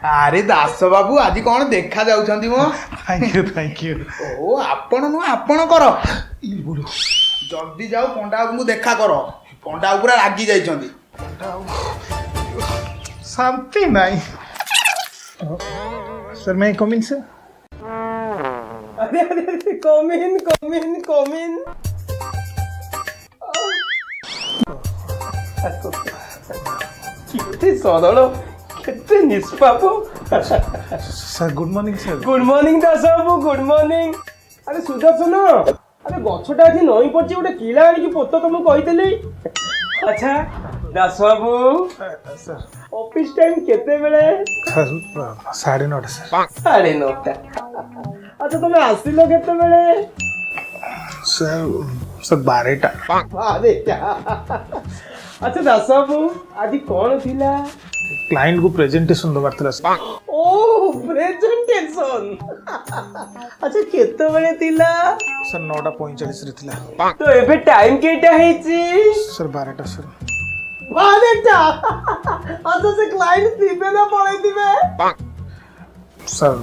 अरे दास बाबू आज कौन देखा जाउछंती मो थैंक यू ओ आपण नु आपण कर जल्दी जाओ पंडा बाबू देखा करो पंडा बाबू पूरा रागी जाइछंती शांति नहीं सर मैं कम इन सर अरे अरे अरे कम इन केते सरल केते निष्पाप sir good morning sir good morning Das बाबू गुड मॉर्निंग अरे सुदर्शन अरे गछटा आज नई पड़ची गोटे किला आनिकी पोत तुम कही अच्छा दास बाबू सर ऑफिस टाइम केते बेले सर 9:30 सर 9:30 अच्छा तुम आसिल केते बेले सर 12टा अच्छा दास बाबू आज कौन थिला क्लाइंट को प्रेजेंटेशन दबार थला सर ओ प्रेजेंटेशन अच्छा केते बेले थिला सर 9:45 रे थिला तो एबे टाइम केटा हेची सर 12टा सर वालेटा अच्छा से क्लाइंट थिबे ना पळै थिबे सर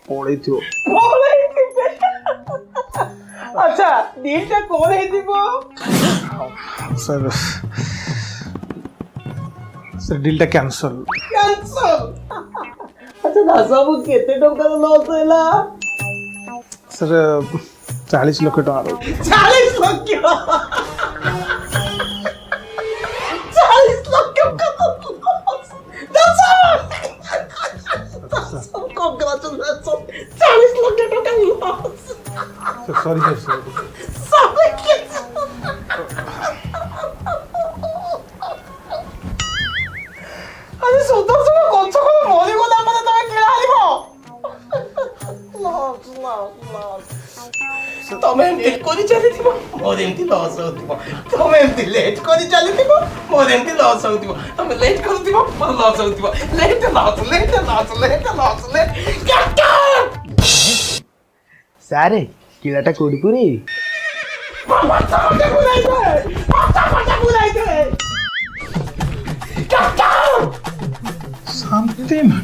पळै थियो पळै थिबे अच्छा डीलटा कोन हेतिबो सर सर डील टा कैंसल अच्छा दास बाबू केते टंका लॉस होला सर 40 लाख टका 40 लाख 40 लाख का लॉस दास कांग्रेचुलेशन 40 लाख टका लॉस सॉरी सर আরে সুদর্শন কত করে মরি গলা মানে তুমি কিলা আইব তুমি লেট করে চালিথিব মোর এমতি লস হউথিব তুমি এমতি লেট করে চালিথিব মোর এমতি লস হউথিব তুমি লেট করুথিব মোর লস হউথিব লেট सारे किलाटा कोडी पुरी মাথা বুলাইতে शांति में